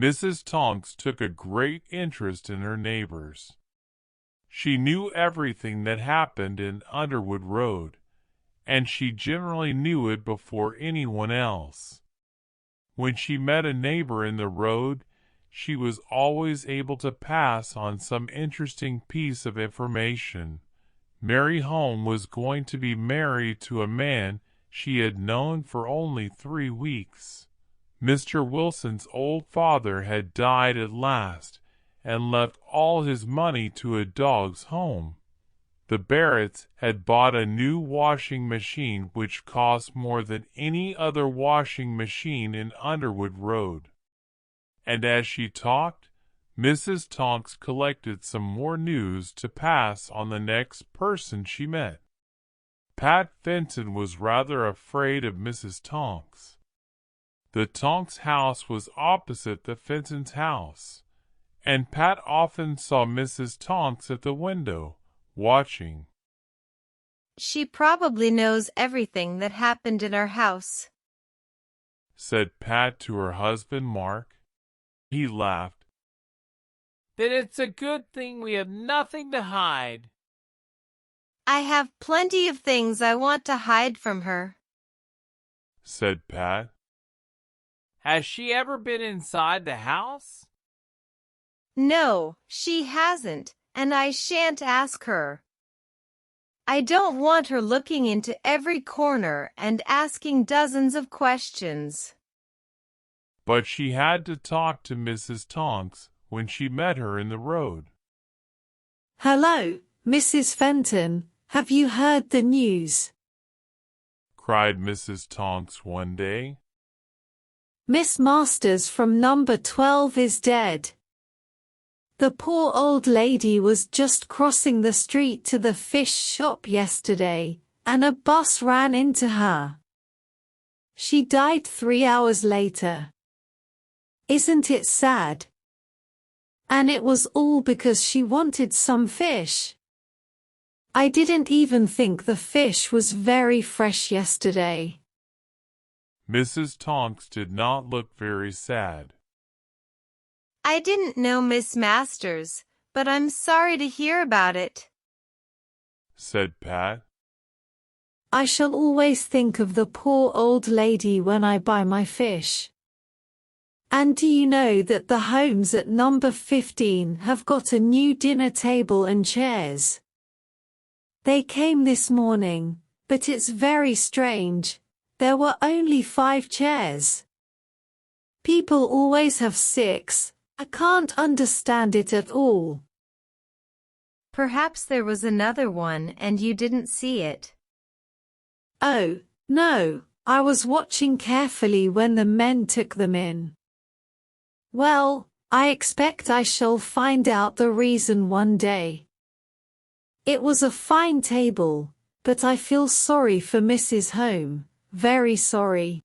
Mrs. Tonks took a great interest in her neighbors. She knew everything that happened in Underwood Road, and she generally knew it before anyone else. When she met a neighbor in the road, she was always able to pass on some interesting piece of information. Mary Home was going to be married to a man she had known for only 3 weeks. Mr. Wilson's old father had died at last, and left all his money to a dog's home. The Barretts had bought a new washing machine which cost more than any other washing machine in Underwood Road. And as she talked, Mrs. Tonks collected some more news to pass on the next person she met. Pat Fenton was rather afraid of Mrs. Tonks. The Tonks' house was opposite the Fentons' house, and Pat often saw Mrs. Tonks at the window, watching. "She probably knows everything that happened in our house," said Pat to her husband Mark. He laughed. "Then it's a good thing we have nothing to hide." "I have plenty of things I want to hide from her," said Pat. "Has she ever been inside the house?" "No, she hasn't, and I shan't ask her. I don't want her looking into every corner and asking dozens of questions." But she had to talk to Mrs. Tonks when she met her in the road. "Hello, Mrs. Fenton, have you heard the news?" cried Mrs. Tonks one day. "Miss Masters from number 12 is dead. The poor old lady was just crossing the street to the fish shop yesterday, and a bus ran into her. She died 3 hours later. Isn't it sad? And it was all because she wanted some fish. I didn't even think the fish was very fresh yesterday." Mrs. Tonks did not look very sad. "I didn't know Miss Masters, but I'm sorry to hear about it," said Pat. "I shall always think of the poor old lady when I buy my fish. And do you know that the homes at number 15 have got a new dinner table and chairs? They came this morning, but it's very strange. There were only 5 chairs. People always have 6. I can't understand it at all." "Perhaps there was another one and you didn't see it." "Oh, no, I was watching carefully when the men took them in." "Well, I expect I shall find out the reason one day. It was a fine table, but I feel sorry for Mrs. Home, very sorry."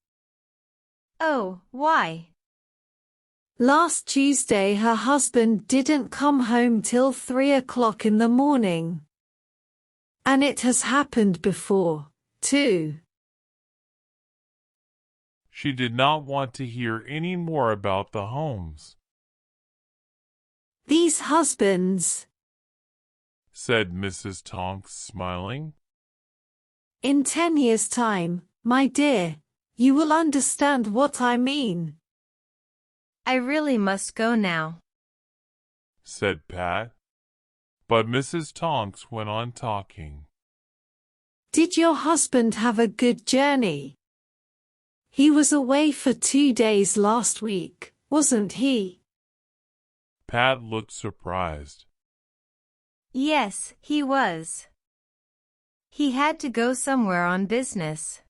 "Oh, why?" "Last Tuesday her husband didn't come home till 3 o'clock in the morning. And it has happened before, too." She did not want to hear any more about the Homes. "These husbands," said Mrs. Tonks, smiling. "In 10 years' time, my dear, you will understand what I mean." "I really must go now," said Pat. But Mrs. Tonks went on talking. "Did your husband have a good journey? He was away for 2 days last week, wasn't he?" Pat looked surprised. "Yes, he was. He had to go somewhere on business."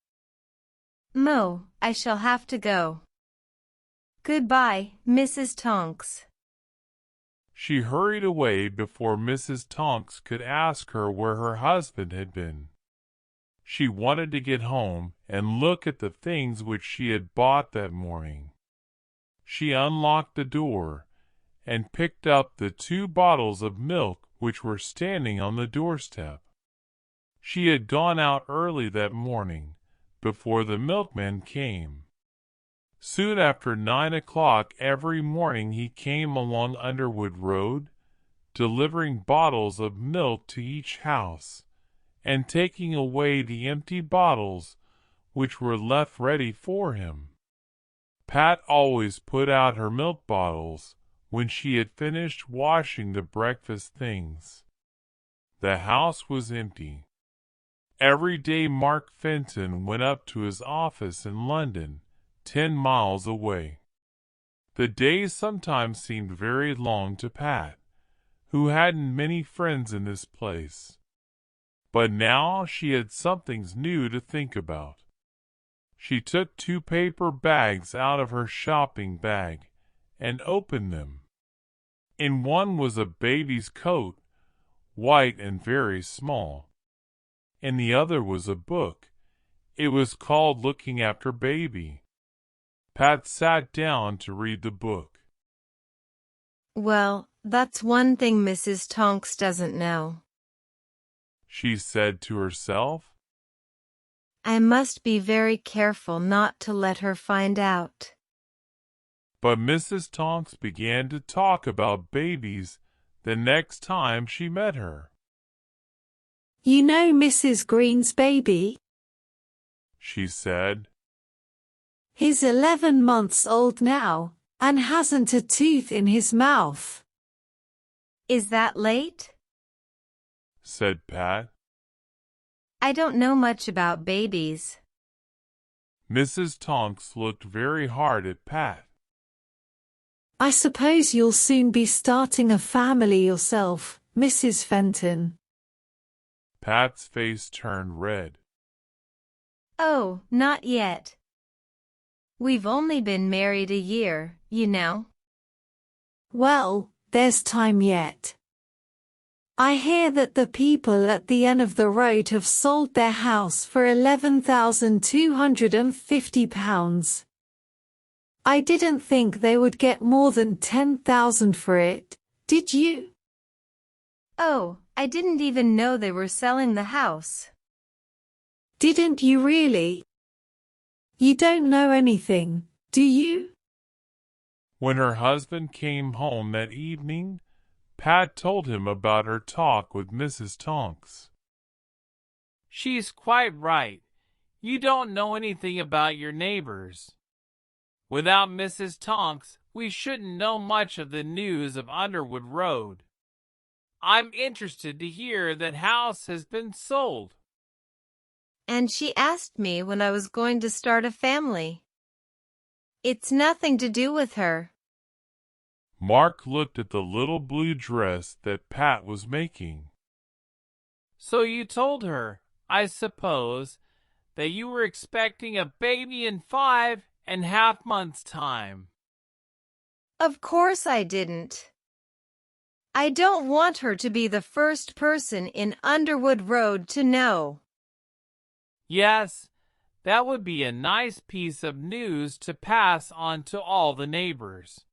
"Mo, I shall have to go. Goodbye, Mrs. Tonks." She hurried away before Mrs. Tonks could ask her where her husband had been. She wanted to get home and look at the things which she had bought that morning. She unlocked the door and picked up the 2 bottles of milk which were standing on the doorstep. She had gone out early that morning, before the milkman came. Soon after 9 o'clock every morning he came along Underwood Road, delivering bottles of milk to each house, and taking away the empty bottles which were left ready for him. Pat always put out her milk bottles when she had finished washing the breakfast things. The house was empty. Every day Mark Fenton went up to his office in London, 10 miles away. The days sometimes seemed very long to Pat, who hadn't many friends in this place. But now she had something new to think about. She took 2 paper bags out of her shopping bag and opened them. In one was a baby's coat, white and very small. In the other was a book. It was called Looking After Baby. Pat sat down to read the book. Well, that's one thing Mrs. Tonks doesn't know, she said to herself. I must be very careful not to let her find out. But Mrs. Tonks began to talk about babies the next time she met her. You know Mrs. Green's baby? She said. He's 11 months old now, and hasn't a tooth in his mouth. Is that late? Said Pat. I don't know much about babies. Mrs. Tonks looked very hard at Pat. I suppose you'll soon be starting a family yourself, Mrs. Fenton. Pat's face turned red. Oh, not yet. We've only been married a year, you know. Well, there's time yet. I hear that the people at the end of the road have sold their house for £11,250. I didn't think they would get more than 10,000 for it, did you? Oh, I didn't even know they were selling the house. Didn't you really? You don't know anything, do you? When her husband came home that evening, Pat told him about her talk with Mrs. Tonks. She's quite right. You don't know anything about your neighbors. Without Mrs. Tonks, we shouldn't know much of the news of Underwood Road. I'm interested to hear that house has been sold. And she asked me when I was going to start a family. It's nothing to do with her. Mark looked at the little blue dress that Pat was making. So you told her, I suppose, that you were expecting a baby in 5.5 months' time. Of course I didn't. I don't want her to be the first person in Underwood Road to know. Yes, that would be a nice piece of news to pass on to all the neighbors.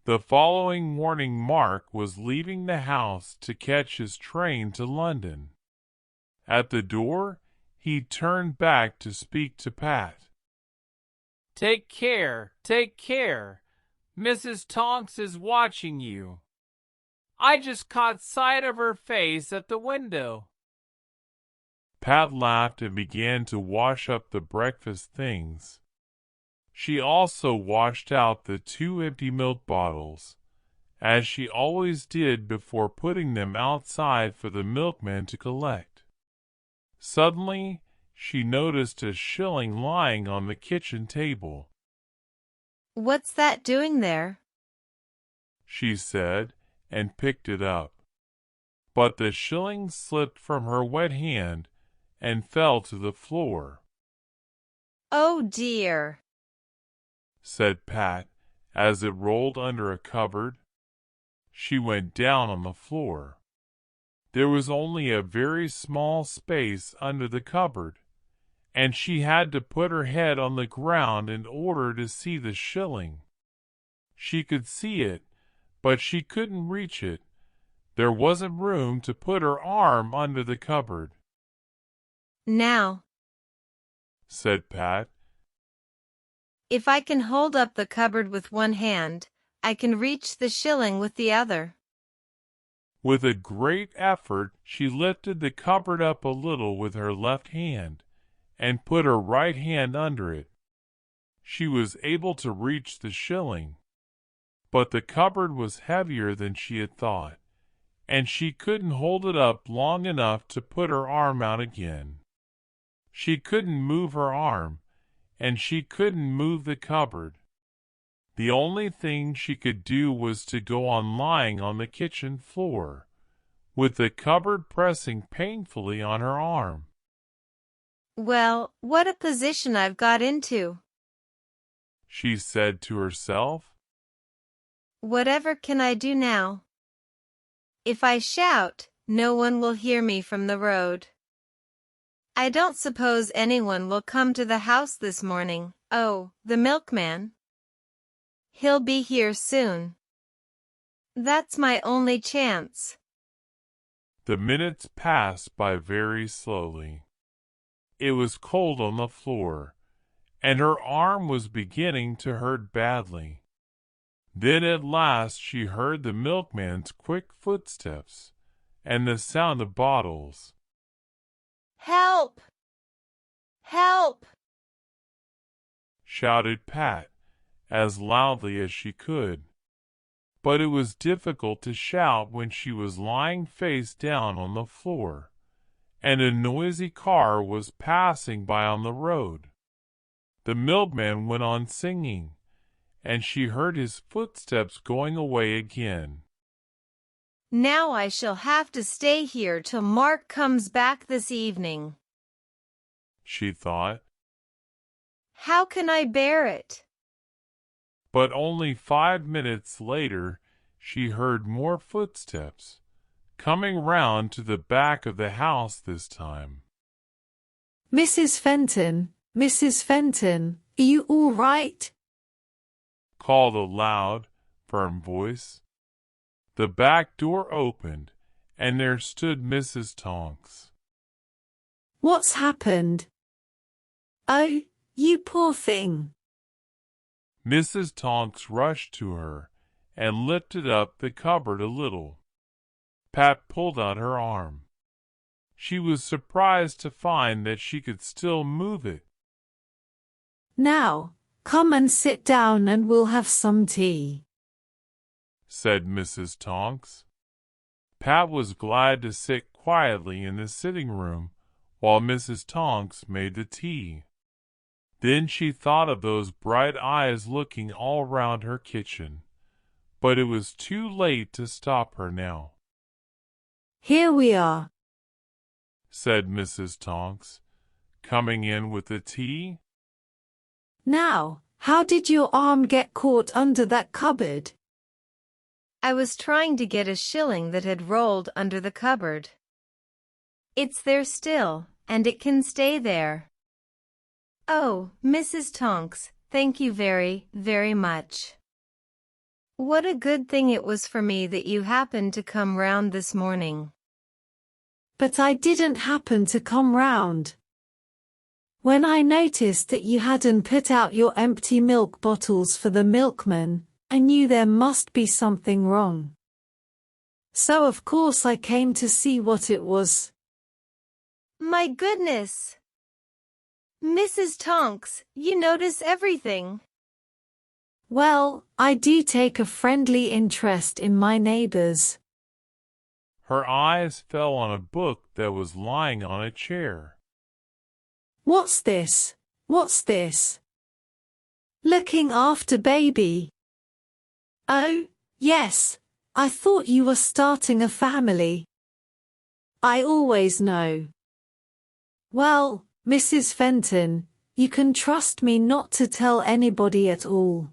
The following morning Mark was leaving the house to catch his train to London. At the door, he turned back to speak to Pat. Take care, take care. Mrs. Tonks is watching you. I just caught sight of her face at the window. Pat laughed and began to wash up the breakfast things. She also washed out the 2 empty milk bottles, as she always did before putting them outside for the milkman to collect. Suddenly, she noticed a shilling lying on the kitchen table. What's that doing there? She said, and picked it up. But the shilling slipped from her wet hand and fell to the floor. Oh dear, said Pat, as it rolled under a cupboard. She went down on the floor. There was only a very small space under the cupboard, and she had to put her head on the ground in order to see the shilling. She could see it, but she couldn't reach it. There wasn't room to put her arm under the cupboard. Now, said Pat. If I can hold up the cupboard with one hand, I can reach the shilling with the other. With a great effort, she lifted the cupboard up a little with her left hand, and put her right hand under it. She was able to reach the shilling, but the cupboard was heavier than she had thought, and she couldn't hold it up long enough to put her arm out again. She couldn't move her arm, and she couldn't move the cupboard. The only thing she could do was to go on lying on the kitchen floor, with the cupboard pressing painfully on her arm. Well, what a position I've got into, she said to herself. Whatever can I do now? If I shout, no one will hear me from the road. I don't suppose anyone will come to the house this morning. Oh, the milkman. He'll be here soon. That's my only chance. The minutes passed by very slowly. It was cold on the floor, and her arm was beginning to hurt badly. Then at last she heard the milkman's quick footsteps and the sound of bottles. Help! Help! Shouted Pat as loudly as she could. But it was difficult to shout when she was lying face down on the floor, and a noisy car was passing by on the road. The milkman went on singing, and she heard his footsteps going away again. Now I shall have to stay here till Mark comes back this evening, she thought. How can I bear it? But only 5 minutes later she heard more footsteps, coming round to the back of the house this time. Mrs. Fenton, are you all right? Called a loud, firm voice. The back door opened, and there stood Mrs. Tonks. What's happened? Oh, you poor thing. Mrs. Tonks rushed to her and lifted up the cupboard a little. Pat pulled out her arm. She was surprised to find that she could still move it. Now, come and sit down and we'll have some tea, said Mrs. Tonks. Pat was glad to sit quietly in the sitting room while Mrs. Tonks made the tea. Then she thought of those bright eyes looking all round her kitchen, but it was too late to stop her now. Here we are, said Mrs. Tonks, coming in with the tea. Now, how did your arm get caught under that cupboard? I was trying to get a shilling that had rolled under the cupboard. It's there still, and it can stay there. Oh, Mrs. Tonks, thank you very, very much. What a good thing it was for me that you happened to come round this morning. But I didn't happen to come round. When I noticed that you hadn't put out your empty milk bottles for the milkman, I knew there must be something wrong. So of course I came to see what it was. My goodness! Mrs. Tonks, you notice everything. Well, I do take a friendly interest in my neighbors. Her eyes fell on a book that was lying on a chair. What's this? What's this? Looking after baby. Oh, yes, I thought you were starting a family. I always know. Well, Mrs. Fenton, you can trust me not to tell anybody at all.